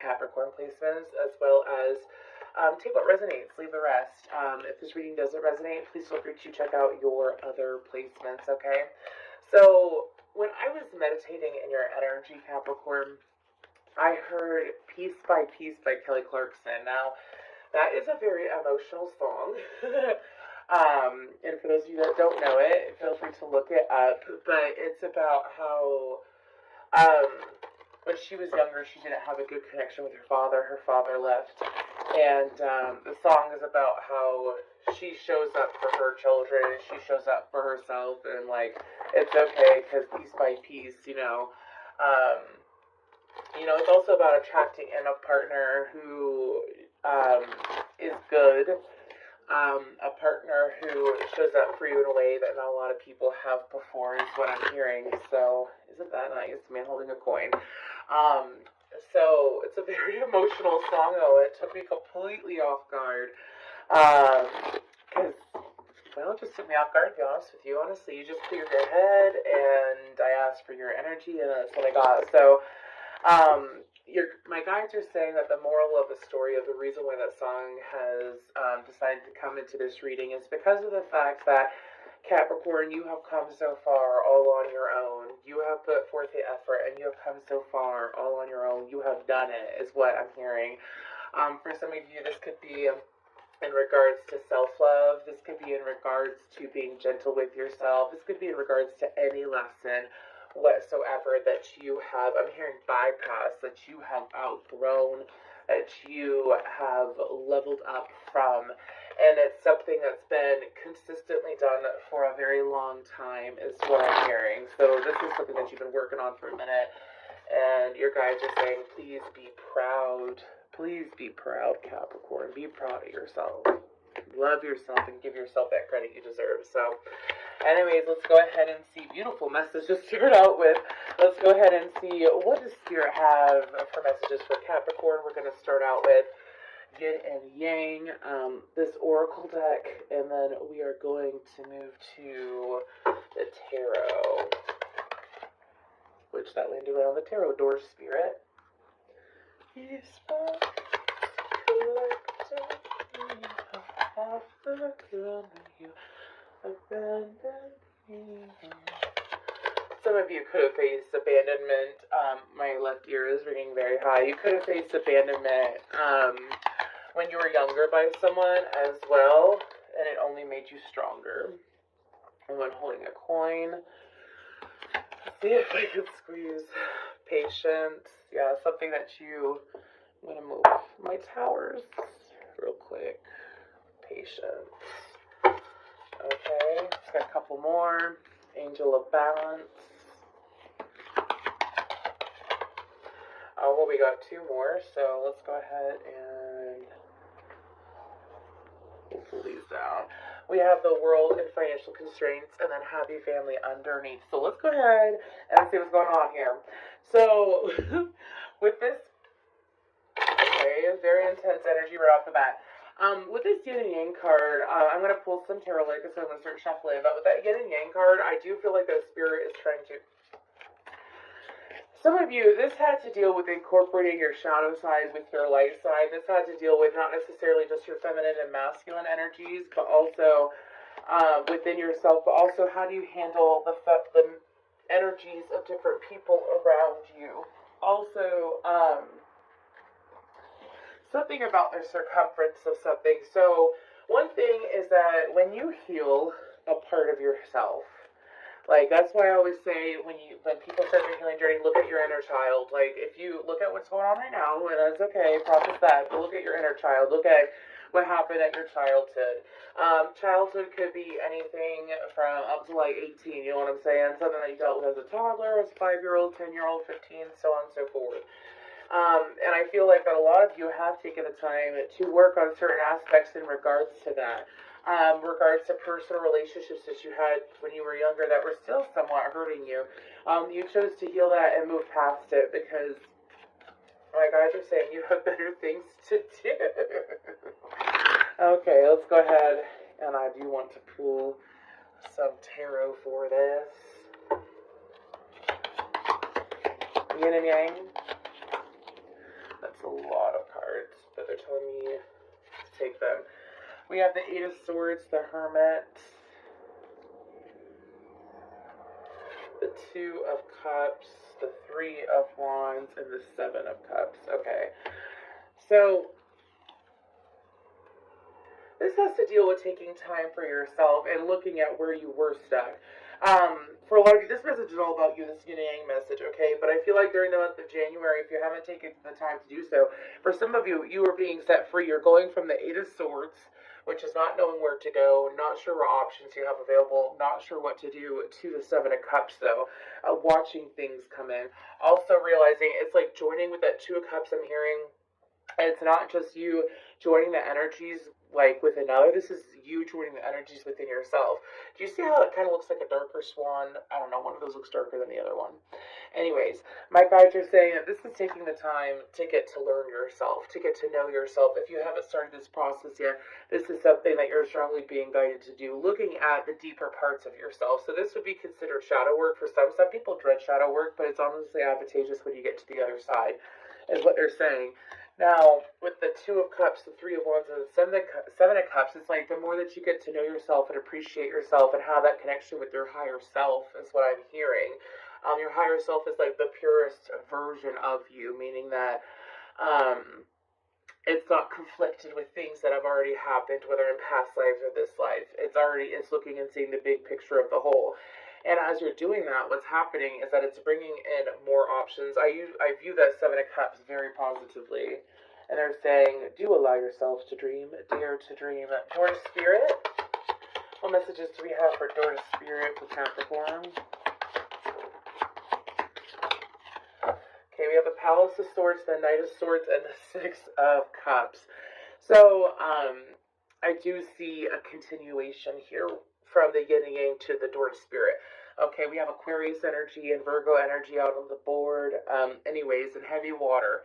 Capricorn placements, as well as take what resonates, leave the rest. If this reading doesn't resonate, please feel free to check out your other placements, okay? So, when I was meditating in your energy, Capricorn, I heard Piece by Piece by Kelly Clarkson. Now, that is a very emotional song. And for those of you that don't know it, feel free to look it up. But it's about how um, when she was younger, she didn't have a good connection with her father. Her father left. And the song is about how she shows up for her children. She shows up for herself. And, like, it's okay because piece by piece, it's also about attracting in a partner who is good, a partner who shows up for you in a way that not a lot of people have before is what I'm hearing. So, isn't that nice? Man holding a coin. So, it's a very emotional song, though. It took me completely off guard. Well, it just took me off guard, to be honest with you. Honestly, you just cleared your head, and I asked for your energy, and that's what I got. So, my guides are saying that the moral of the story of the reason why that song has decided to come into this reading is because of the fact that Capricorn, you have come so far all on your own. You have put forth the effort, and you have come so far all on your own. You have done it, is what I'm hearing. For some of you, this could be in regards to self-love. This could be in regards to being gentle with yourself. This could be in regards to any lesson whatsoever that you have, I'm hearing bypass, that you have outgrown, that you have leveled up from, and it's something that's been consistently done for a very long time is what I'm hearing. So this is something that you've been working on for a minute, and your guides are saying, please be proud. Please be proud, Capricorn. Be proud of yourself. Love yourself and give yourself that credit you deserve. So, anyways, let's go ahead and see. Beautiful message to start out with. Let's go ahead and see what does Spirit have for messages for Capricorn. We're going to start out with Yin and Yang, this Oracle deck, and then we are going to move to the Tarot, which that landed around the Tarot door, Spirit. Some of you could have faced abandonment. My left ear is ringing very high. You could have faced abandonment when you were younger by someone as well, and it only made you stronger. And when holding a coin, let's see if I can squeeze patience. Yeah, something that I'm going to move my towers real quick. Patience. Okay, just got a couple more. Angel of Balance. Oh, well, we got two more, so let's go ahead and pull these down. We have the World and Financial Constraints, and then Happy Family underneath. So let's go ahead and see what's going on here. So, with this, okay, very intense energy right off the bat. With this Yin and Yang card, I'm going to pull some tarot cards, so I'm going to start shuffling. But with that Yin and Yang card, I do feel like that Spirit is trying to... Some of you, this had to deal with incorporating your shadow side with your light side. This had to deal with not necessarily just your feminine and masculine energies, but also within yourself. But also, how do you handle the energies of different people around you? Also, something about the circumference of something. So one thing is that when you heal a part of yourself, like that's why I always say when people start their healing journey, look at your inner child. Like if you look at what's going on right now, and that's okay, process that, but look at your inner child. Look at what happened at your childhood. Childhood could be anything from up to like 18, you know what I'm saying? Something that you dealt with as a toddler, as a 5-year-old, 10-year-old, 15, so on and so forth. And I feel like that a lot of you have taken the time to work on certain aspects in regards to that. Regards to personal relationships that you had when you were younger that were still somewhat hurting you. You chose to heal that and move past it because my guys are saying you have better things to do. Okay, let's go ahead, and I do want to pull some tarot for this. Yin and Yang. That's a lot of cards, but they're telling me to take them. We have the Eight of Swords, the Hermit, the Two of Cups, the Three of Wands, and the Seven of Cups. Okay. So, this has to deal with taking time for yourself and looking at where you were stuck. For a lot of you, this message is all about you, this yin and yang message, okay? But I feel like during the month of January, if you haven't taken the time to do so, for some of you, you are being set free. You're going from the Eight of Swords, which is not knowing where to go, not sure what options you have available, not sure what to do, to the Seven of Cups, though, watching things come in. Also realizing it's like joining with that Two of Cups I'm hearing. It's not just you joining the energies like with another. This is you joining the energies within yourself. Do you see how it kind of looks like a darker swan? I don't know, one of those looks darker than the other one. Anyways, my guides are saying that this is taking the time to get to learn yourself, to get to know yourself. If you haven't started this process yet, this is something that you're strongly being guided to do, looking at the deeper parts of yourself. So this would be considered shadow work for some. Some people dread shadow work, but it's honestly advantageous when you get to the other side, is what they're saying. Now, with the Two of Cups, the Three of Wands, and the Seven of Cups, it's like the more that you get to know yourself and appreciate yourself and have that connection with your higher self is what I'm hearing. Your higher self is like the purest version of you, meaning that it's not conflicted with things that have already happened, whether in past lives or this life. It's looking and seeing the big picture of the whole. And as you're doing that, what's happening is that it's bringing in more options. I view that Seven of Cups very positively. And they're saying, do allow yourself to dream, dare to dream. Door to Spirit. What messages do we have for Door to Spirit for Capricorn? Okay, we have the Palace of Swords, the Knight of Swords, and the Six of Cups. So, I do see a continuation here from the yin and yang to the Door to Spirit. Okay, we have Aquarius energy and Virgo energy out on the board. Anyways, and heavy water.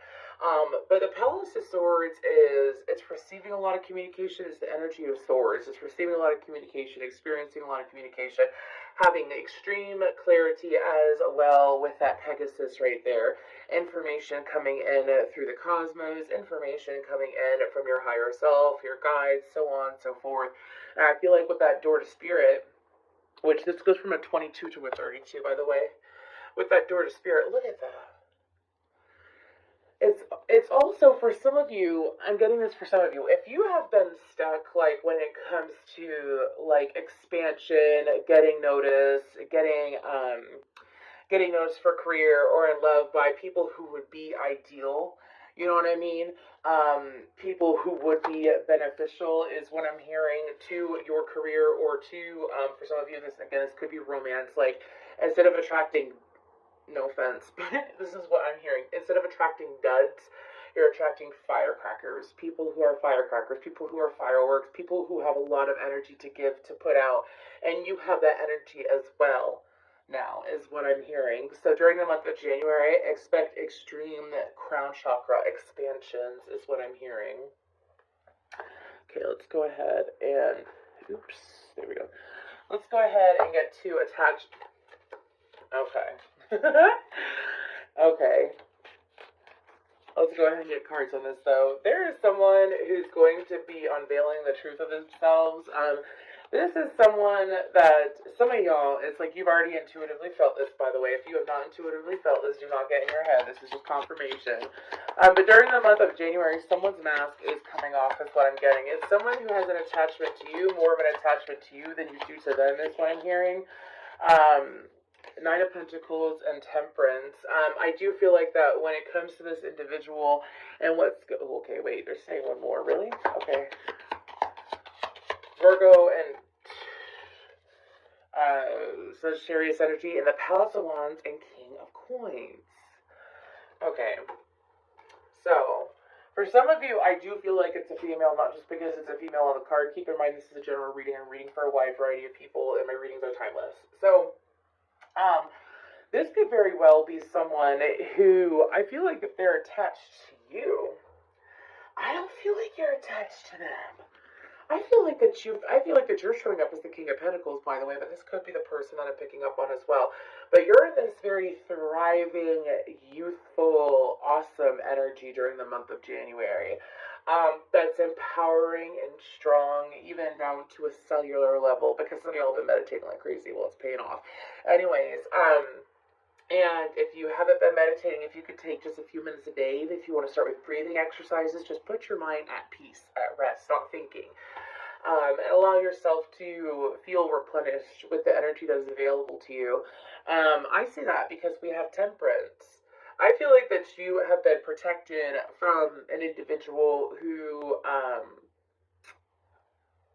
But the Palace of Swords it's receiving a lot of communication. It's the energy of swords. It's receiving a lot of communication, experiencing a lot of communication, having extreme clarity as well with that Pegasus right there. Information coming in through the cosmos, information coming in from your higher self, your guides, so on and so forth. And I feel like with that Door to Spirit, which this goes from a 22 to a 32, by the way. With that Door to Spirit, look at that. It's also for some of you, I'm getting this for some of you, if you have been stuck, like, when it comes to, like, expansion, getting noticed, getting noticed for career or in love by people who would be ideal, you know what I mean? People who would be beneficial is what I'm hearing to your career or to, for some of you, this could be romance. Like, instead of attracting, no offense, but this is what I'm hearing. Instead of attracting duds, you're attracting firecrackers. People who are firecrackers, people who are fireworks, people who have a lot of energy to give, to put out. And you have that energy as well. Now is what I'm hearing. So during the month of January, expect extreme crown chakra expansions is what I'm hearing. Okay, let's go ahead and, oops, there we go. Let's go ahead and get to attached. Okay. Okay. Let's go ahead and get cards on this, though. There is someone who's going to be unveiling the truth of themselves. This is someone that, some of y'all, it's like you've already intuitively felt this, by the way. If you have not intuitively felt this, do not get in your head. This is just confirmation. But during the month of January, someone's mask is coming off, is what I'm getting. It's someone who has an attachment to you, more of an attachment to you than you do to them, is what I'm hearing. Nine of Pentacles and Temperance. I do feel like that when it comes to this individual, and okay, wait, they're saying one more, really? Okay. Virgo and Sagittarius energy in the Palace of Wands and King of Coins. Okay. So, for some of you, I do feel like it's a female, not just because it's a female on the card. Keep in mind, this is a general reading. I'm reading for a wide variety of people, and my readings are timeless. So, this could very well be someone who, I feel like if they're attached to you, I don't feel like you're attached to them. I feel like that you're showing up as the King of Pentacles, by the way, but this could be the person that I'm picking up on as well. But you're in this very thriving, youthful, awesome energy during the month of January. That's empowering and strong, even down to a cellular level, because some of y'all have been meditating like crazy. Well, it's paying off. Anyways, and if you haven't been meditating, if you could take just a few minutes a day, if you want to start with breathing exercises, just put your mind at peace, at rest, not thinking. And allow yourself to feel replenished with the energy that is available to you. I say that because we have temperance. I feel like that you have been protected from an individual who,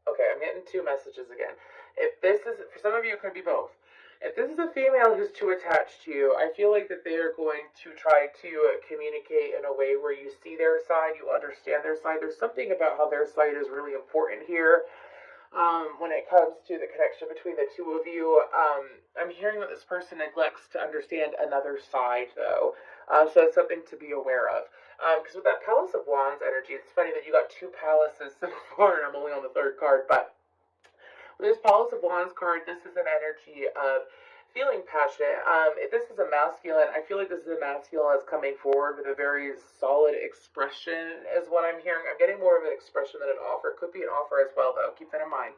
okay, I'm getting two messages again. If this is, for some of you, it could be both. If this is a female who's too attached to you, I feel like that they are going to try to communicate in a way where you see their side, you understand their side. There's something about how their side is really important here. When it comes to the connection between the two of you, I'm hearing that this person neglects to understand another side, though. So it's something to be aware of. Because with that Palace of Wands energy, it's funny that you got two palaces so far, and I'm only on the third card, but with this Palace of Wands card, this is an energy of feeling passionate. If this is a masculine, I feel like this is a masculine that's coming forward with a very solid expression, is what I'm hearing. I'm getting more of an expression than an offer. It could be an offer as well, though. Keep that in mind.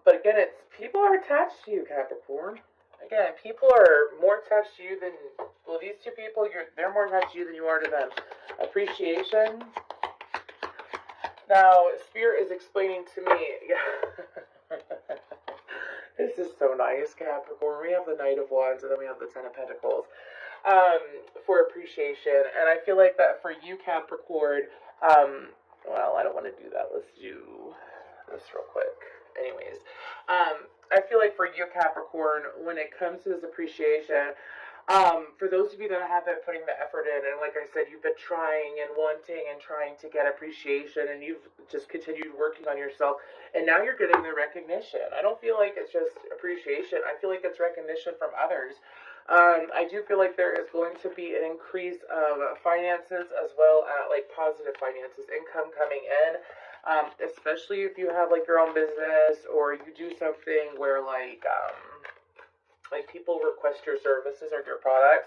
But again, it's people are attached to you, Capricorn. Again, people are more attached to you than, well, these two people, they're more attached to you than you are to them. Appreciation. Now, Spirit is explaining to me, this is so nice, Capricorn. We have the Knight of Wands, and then we have the Ten of Pentacles, for appreciation. And I feel like that for you, Capricorn, well, I don't want to do that. Let's do this real quick. Anyways, I feel like for you, Capricorn, when it comes to this appreciation, for those of you that have been putting the effort in, and like I said, you've been trying and wanting and trying to get appreciation, and you've just continued working on yourself, and now you're getting the recognition. I don't feel like it's just appreciation. I feel like it's recognition from others. I do feel like there is going to be an increase of finances as well as like positive finances, income coming in. Especially if you have like your own business or you do something where like people request your services or your products,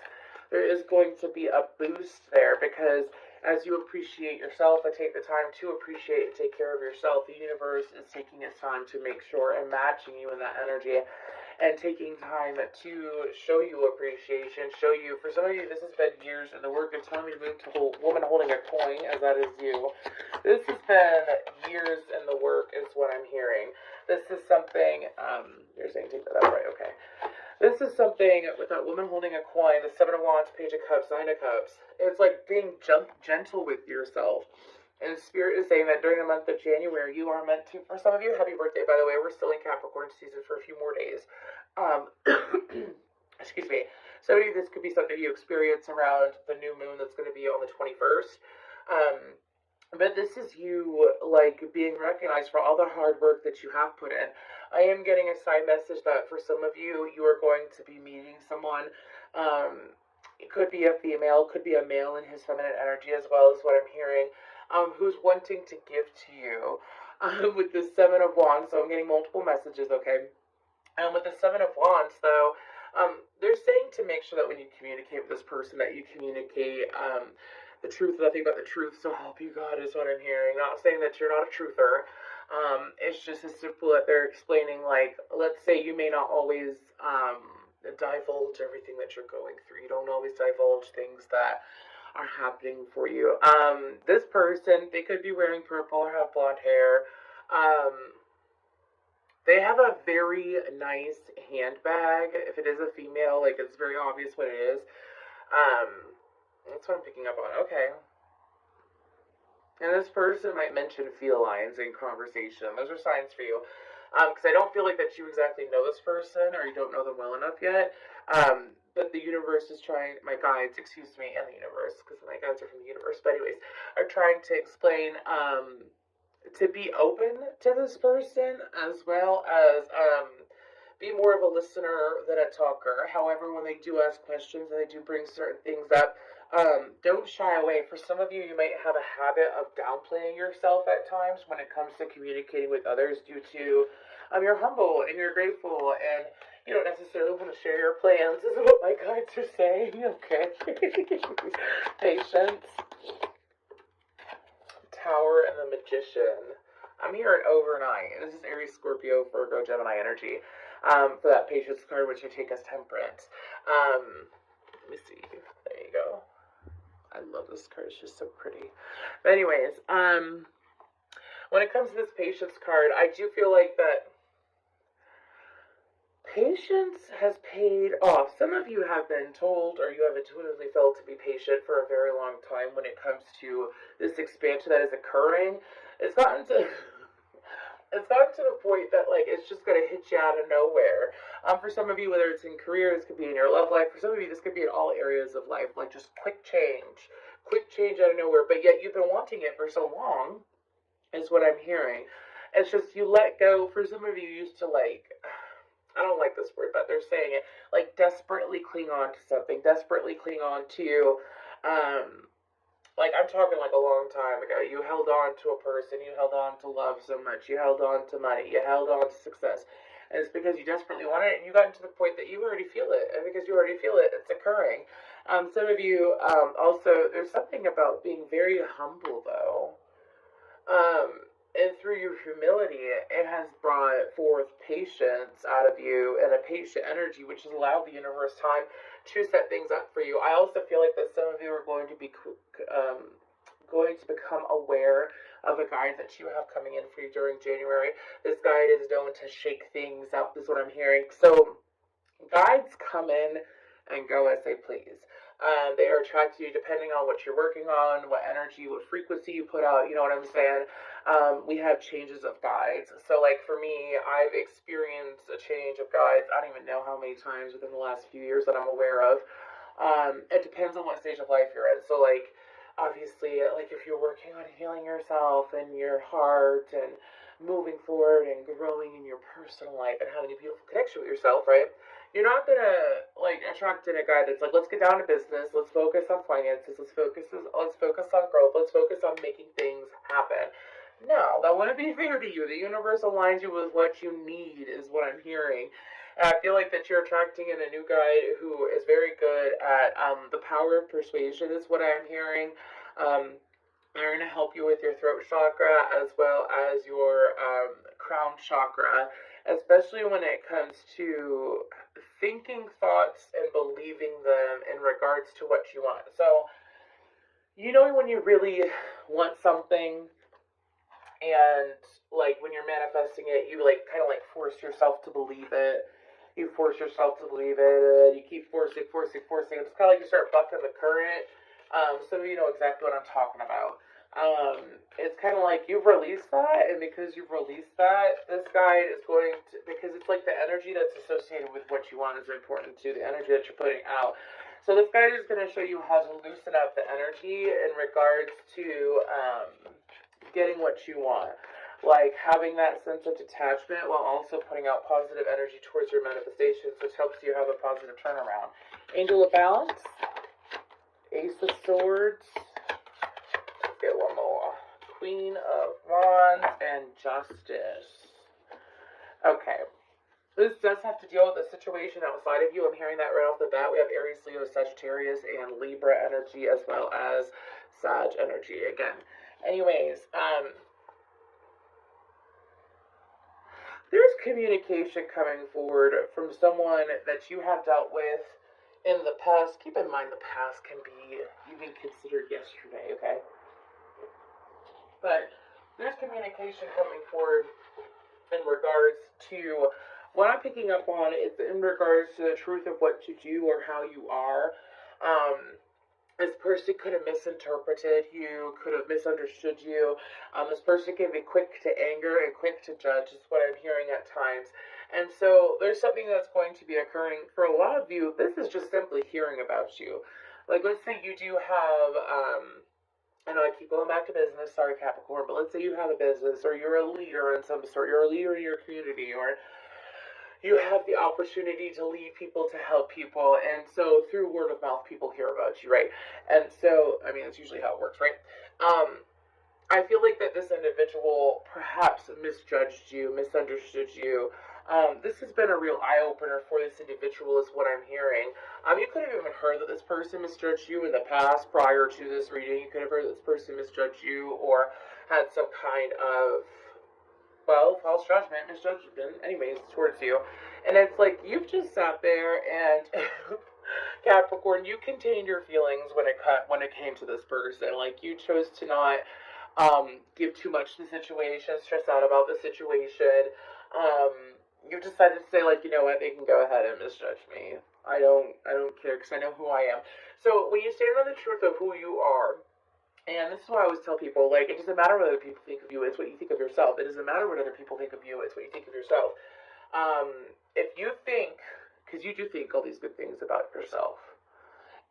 there is going to be a boost there because as you appreciate yourself and take the time to appreciate and take care of yourself, the universe is taking its time to make sure and matching you in that energy and taking time to show you appreciation, show you, for some of you, this has been years in the work, and telling me to move to woman holding a coin, as that is you. This has been years in the work, is what I'm hearing. This is something, you're saying take that out, right, okay. This is something with that woman holding a coin, the Seven of Wands, Page of Cups, Nine of Cups. It's like being gentle with yourself. And Spirit is saying that during the month of January, you are meant to, for some of you, happy birthday, by the way, we're still in Capricorn season for a few more days. Excuse me. So this could be something you experience around the new moon that's going to be on the 21st. But this is you, like, being recognized for all the hard work that you have put in. I am getting a side message that for some of you, you are going to be meeting someone. It could be a female, could be a male in his feminine energy as well, is what I'm hearing. Who's wanting to give to you with the Seven of Wands. So I'm getting multiple messages, okay? And with the Seven of Wands, though, they're saying to make sure that when you communicate with this person, that you communicate the truth, nothing but the truth, so help you God, is what I'm hearing. Not saying that you're not a truther. It's just as simple that they're explaining, like, let's say you may not always divulge everything that you're going through. You don't always divulge things that are happening for you. This person, they could be wearing purple or have blonde hair. They have a very nice handbag. If it is a female, like, it's very obvious what it is. That's what I'm picking up on. Okay. And this person might mention felines in conversation. Those are signs for you. Because I don't feel like that you exactly know this person or you don't know them well enough yet. But the universe is trying, my guides, excuse me, and the universe, because my guides are from the universe, but anyways, are trying to explain to be open to this person as well as be more of a listener than a talker. However, when they do ask questions and they do bring certain things up, Don't shy away. For some of you, you might have a habit of downplaying yourself at times when it comes to communicating with others due to you're humble and you're grateful and you don't necessarily want to share your plans, is what my guides are saying. Okay. Patience. Tower and the Magician. I'm here at overnight. This is Aries, Scorpio, Virgo, Gemini energy. For that patience card, which I take as temperance. Let me see. There you go. I love this card. It's just so pretty. But anyways, when it comes to this patience card, I do feel like that patience has paid off. Some of you have been told, or you have intuitively felt to be patient for a very long time when it comes to this expansion that is occurring. It's gotten to the point that like it's just gonna hit you out of nowhere. For some of you, whether it's in career, this could be in your love life. For some of you, this could be in all areas of life, like just quick change out of nowhere. But yet you've been wanting it for so long, is what I'm hearing. It's just you let go. For some of you, used to like. I don't like this word, but they're saying it, like desperately cling on to something, desperately cling on to, like I'm talking like a long time ago. You held on to a person, you held on to love so much, you held on to money, you held on to success, and it's because you desperately want it, and you got to the point that you already feel it, and because you already feel it, it's occurring. Some of you, also, there's something about being very humble, though. And through your humility, it has brought forth patience out of you and a patient energy, which has allowed the universe time to set things up for you. I also feel like that some of you are going to be going to become aware of a guide that you have coming in for you during January. This guide is known to shake things up, is what I'm hearing. So guides come in and go as they please. They are attracted to you depending on what you're working on, what energy, what frequency you put out, you know what I'm saying? We have changes of guides. So like for me, I've experienced a change of guides, I don't even know how many times within the last few years that I'm aware of. It depends on what stage of life you're in. So like, obviously, like if you're working on healing yourself and your heart and moving forward and growing in your personal life and having a beautiful connection with yourself, right? You're not gonna like attract in a guy that's like, let's get down to business, let's focus on finances, let's focus on growth, let's focus on making things happen. No, that wouldn't be fair to you. The universe aligns you with what you need, is what I'm hearing. And I feel like that you're attracting in a new guy who is very good at the power of persuasion, is what I'm hearing. They're going to help you with your throat chakra as well as your crown chakra, especially when it comes to thinking thoughts and believing them in regards to what you want. So, you know, when you really want something and like when you're manifesting it, you like kind of like force yourself to believe it. You force yourself to believe it, and you keep forcing. It's kind of like you start bucking the current. Some of you know exactly what I'm talking about. It's kind of like you've released that, and because you've released that, this guide is going to, because it's like the energy that's associated with what you want is important too, the energy that you're putting out. So this guide is going to show you how to loosen up the energy in regards to getting what you want. Like having that sense of detachment while also putting out positive energy towards your manifestations, which helps you have a positive turnaround. Angel of Balance, Ace of Swords, let's get one more, Queen of Wands, and Justice. Okay, this does have to deal with a situation outside of you. I'm hearing that right off the bat. We have Aries, Leo, Sagittarius, and Libra energy, as well as Sag energy again. Anyways, there's communication coming forward from someone that you have dealt with in the past. Keep in mind the past can be even considered yesterday, okay? But there's communication coming forward in regards to what I'm picking up on is in regards to the truth of what you do or how you are. This person could have misinterpreted you, could have misunderstood you. This person can be quick to anger and quick to judge, is what I'm hearing at times. And so there's something that's going to be occurring. For a lot of you, this is just simply hearing about you. Like, let's say you do have, I know I keep going back to business, sorry Capricorn, but let's say you have a business or you're a leader in some sort, you're a leader in your community, or you have the opportunity to lead people, to help people, and so through word of mouth, people hear about you, right? And so, I mean, that's usually how it works, right? I feel like that this individual perhaps misjudged you, misunderstood you. This has been a real eye opener for this individual, is what I'm hearing. You could have even heard that this person misjudged you in the past prior to this reading. You could have heard that this person misjudged you or had some kind of, well, false judgment, misjudgment, anyways, towards you. And it's like you've just sat there and Capricorn, you contained your feelings when it came to this person. Like you chose to not give too much to the situation, stress out about the situation. You decided to say like, you know what, they can go ahead and misjudge me. I don't care because I know who I am. So when you stand on the truth of who you are, and this is why I always tell people, like, it doesn't matter what other people think of you, it's what you think of yourself. It doesn't matter what other people think of you, it's what you think of yourself. If you think, because you do think all these good things about yourself,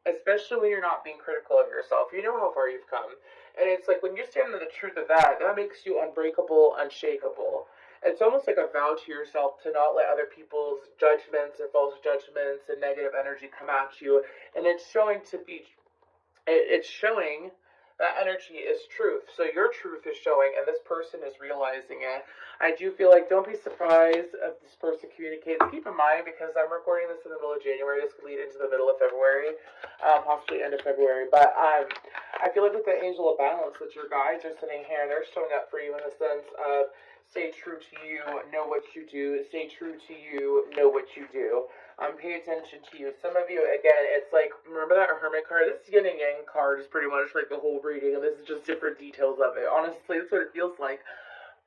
especially when you're not being critical of yourself, you know how far you've come. And it's like when you stand in the truth of that, that makes you unbreakable, unshakable. It's almost like a vow to yourself to not let other people's judgments and false judgments and negative energy come at you. And it's showing to be, it's showing that energy is truth. So your truth is showing, and this person is realizing it. I do feel like don't be surprised if this person communicates. Keep in mind, because I'm recording this in the middle of January, this could lead into the middle of February, possibly end of February. But I feel like with the angel of balance, that your guides are sitting here and they're showing up for you in the sense of stay true to you, know what you do, stay true to you, know what you do. Pay attention to you. Some of you, again, it's like, remember that Hermit card? This Yin and Yang card is pretty much like the whole reading, and this is just different details of it. Honestly, that's what it feels like.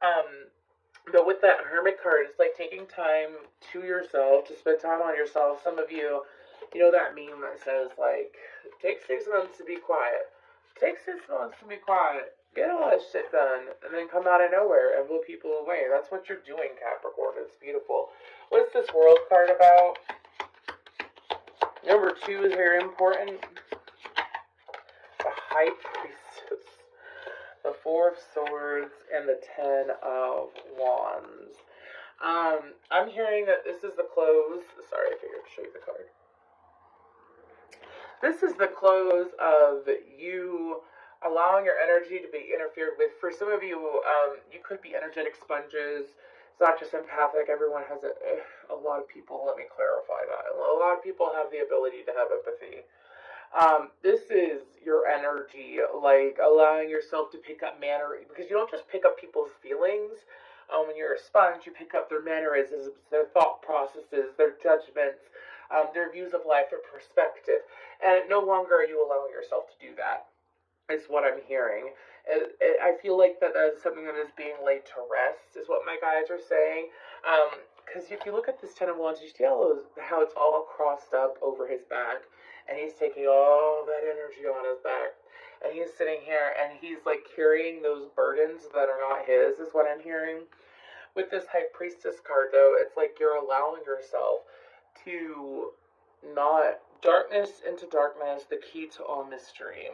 But with that Hermit card, it's like taking time to yourself, to spend time on yourself. Some of you, you know that meme that says, like, take 6 months to be quiet. Take 6 months to be quiet. Get all that shit done, and then come out of nowhere and blow people away. That's what you're doing, Capricorn. It's beautiful. What is this World card about? Number 2 is very important. The High Priestess, the 4 of Swords, and the 10 of Wands. I'm hearing that this is the close. Sorry, I figured to show you the card. This is the close of you allowing your energy to be interfered with. For some of you, you could be energetic sponges. It's not just empathic. Everyone has a lot of people, let me clarify that. A lot of people have the ability to have empathy. This is your energy, like allowing yourself to pick up manner, because you don't just pick up people's feelings. When you're a sponge, you pick up their mannerisms, their thought processes, their judgments, their views of life, their perspective. And no longer are you allowing yourself to do that, is what I'm hearing. I feel like that is something that is being laid to rest, is what my guides are saying. Because if you look at this 10 of Wands, you see how it's all crossed up over his back, and he's taking all that energy on his back, and he's sitting here, and he's like carrying those burdens that are not his, is what I'm hearing. With this High Priestess card, though, it's like you're allowing yourself to not darkness into darkness, the key to all mystery,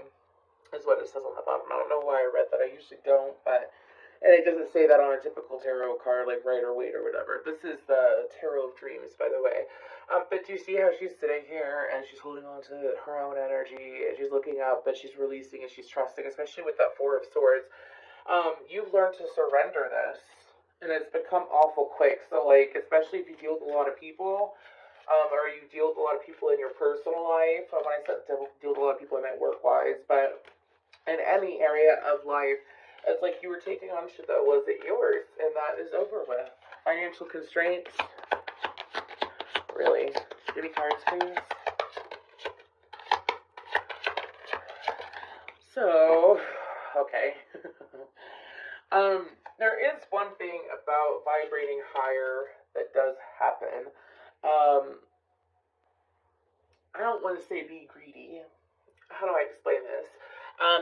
is what it says on the bottom. I don't know why I read that. I usually don't, but, and it doesn't say that on a typical tarot card, like Rider Waite or whatever. This is the Tarot of Dreams, by the way. But do you see how she's sitting here and she's holding on to her own energy, and she's looking up, but she's releasing and she's trusting, especially with that 4 of Swords. You've learned to surrender this, and it's become awful quick. So, like, especially if you deal with a lot of people, or you deal with a lot of people in your personal life. When I said deal with a lot of people, I meant work-wise, but in any area of life, it's like you were taking on shit that wasn't yours, and that is over with. Financial constraints. Really? Give me cards, please. So, okay. There is one thing about vibrating higher that does happen. I don't want to say be greedy. How do I explain this?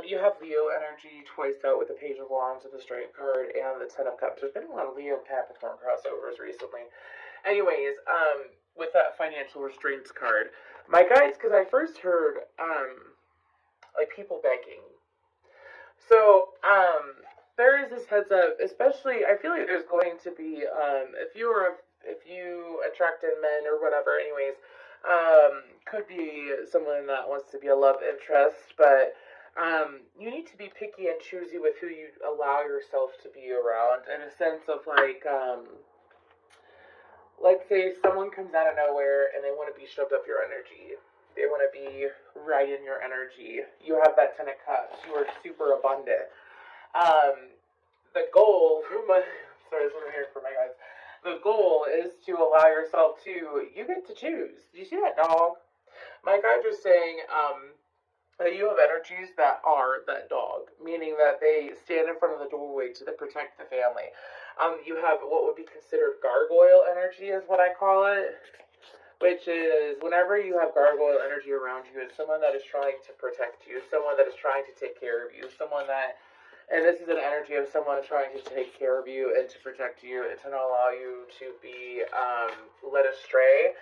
You have Leo energy twice out with the Page of Wands and the Strength card and the 10 of Cups. There's been a lot of Leo Capricorn crossovers recently. Anyways, with that financial restraints card, my guys, because I first heard, like people begging. So, there is this heads up, especially, I feel like there's going to be, if you are if you attracted men or whatever, anyways, could be someone that wants to be a love interest, but you need to be picky and choosy with who you allow yourself to be around, in a sense of like, let's say someone comes out of nowhere and they want to be shoved up your energy. They want to be right in your energy. You have that 10 of cups. You are super abundant. The goal, sorry, this is what I'm hearing from my guys. The goal is to allow yourself to, you get to choose. Do you see that dog? My guys are saying, that you have energies that are that dog, meaning that they stand in front of the doorway to protect the family. You have what would be considered gargoyle energy, is what I call it, which is whenever you have gargoyle energy around you, it's someone that is trying to protect you, someone that is trying to take care of you, someone that, and this is an energy of someone trying to take care of you and to protect you and to not allow you to be led astray.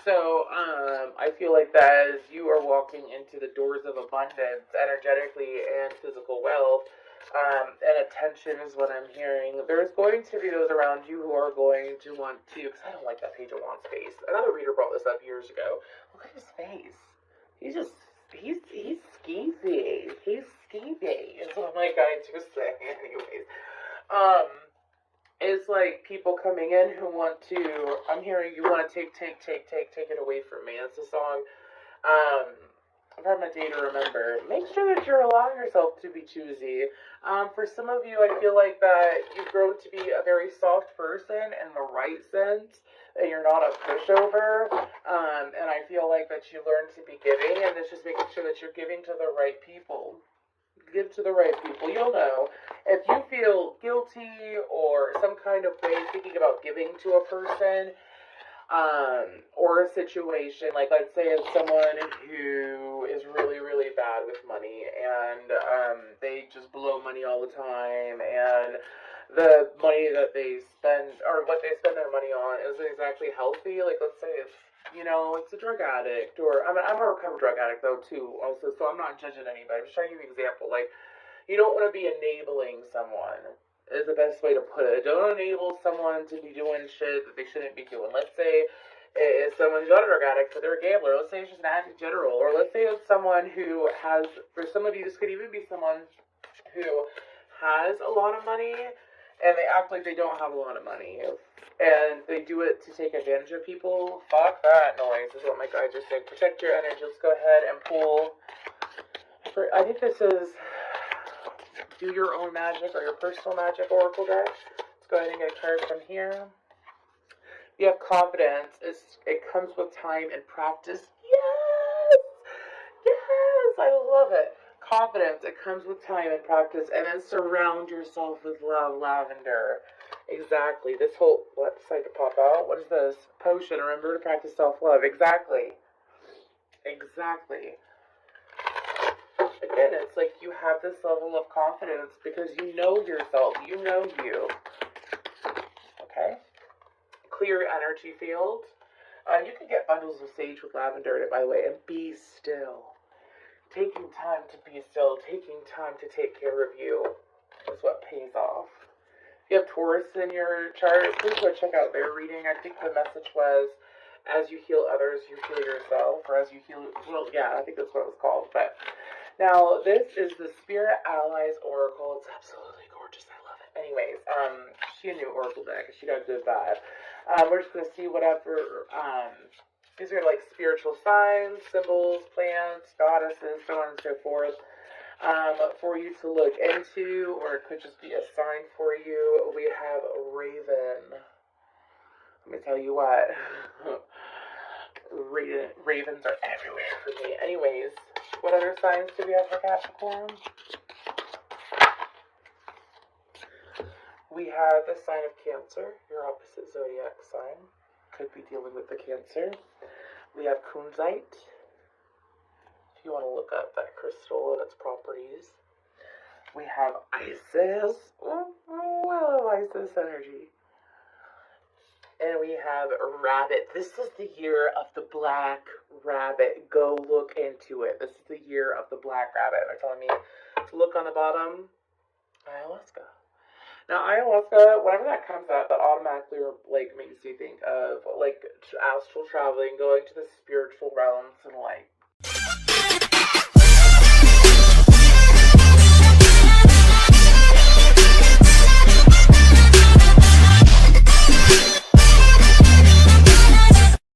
So I feel like that as you are walking into the doors of abundance, energetically and physical wealth, and attention is what I'm hearing. There's going to be those around you who are going to want to, because I don't like that Page of Wands face. Another reader brought this up years ago. Look at his face. He's just, he's skeevy. He's skeevy, is what my guides are saying. Anyways, it's like people coming in who want to, I'm hearing you want to take it away from me. It's a song, from a day to remember. Make sure that you're allowing yourself to be choosy. For some of you, I feel like that you've grown to be a very soft person in the right sense, and you're not a pushover. And I feel like that you learn to be giving, and it's just making sure that you're giving to the right people. Give to the right people. You'll know if you feel guilty or some kind of way thinking about giving to a person, or a situation, like let's say it's someone who is really, really bad with money, and they just blow money all the time, and the money that they spend, or what they spend their money on, isn't exactly healthy. Like let's say it's, it's a drug addict, or I'm a recovered drug addict though too also, so I'm not judging anybody. I'm just trying to give you an example. Like, you don't want to be enabling someone, is the best way to put it. Don't enable someone to be doing shit that they shouldn't be doing. Let's say it's someone who's not a drug addict, but they're a gambler. Let's say it's just an addict in general. Or let's say it's someone who has, for some of you, this could even be someone who has a lot of money, and they act like they don't have a lot of money. And they do it to take advantage of people. Fuck that noise, is what my guides are saying. Protect your energy. Let's go ahead and pull. I think this is Do Your Own Magic, or Your Personal Magic Oracle deck. Let's go ahead and get a card from here. You have confidence. It comes with time and practice. Yes! Yes! I love it. Confidence. It comes with time and practice. And then surround yourself with love. Lavender. Exactly. This whole, what decided to pop out? What is this? Potion. Remember to practice self-love. Exactly. Exactly. Again, it's like you have this level of confidence because you know yourself. You know you. Okay? Clear your energy field. You can get bundles of sage with lavender in it, by the way, and be still. Taking time to be still, taking time to take care of you is what pays off. If you have Taurus in your chart, please go check out their reading. I think the message was, as you heal others, you heal yourself, or as you heal, well, yeah, I think that's what it was called. But now, this is the Spirit Allies Oracle. It's absolutely gorgeous. I love it. Anyways, she a new Oracle deck. She got a good vibe. We're just going to see whatever, these are like spiritual signs, symbols, plants, goddesses, so on and so forth, for you to look into, or it could just be a sign for you. We have a raven. Let me tell you what. Ravens are everywhere for me. Anyways, what other signs do we have for Capricorn? We have the sign of Cancer, your opposite zodiac sign. Could be dealing with the Cancer. We have kunzite, if you want to look up that crystal and its properties. We have Isis. Oh, I love Isis energy. And we have Rabbit. This is the year of the Black Rabbit. Go look into it. This is the year of the Black Rabbit. They're telling me to look on the bottom. Ayahuasca. Now, ayahuasca, whenever that comes up, that automatically like makes me think of like astral traveling, going to the spiritual realms, and like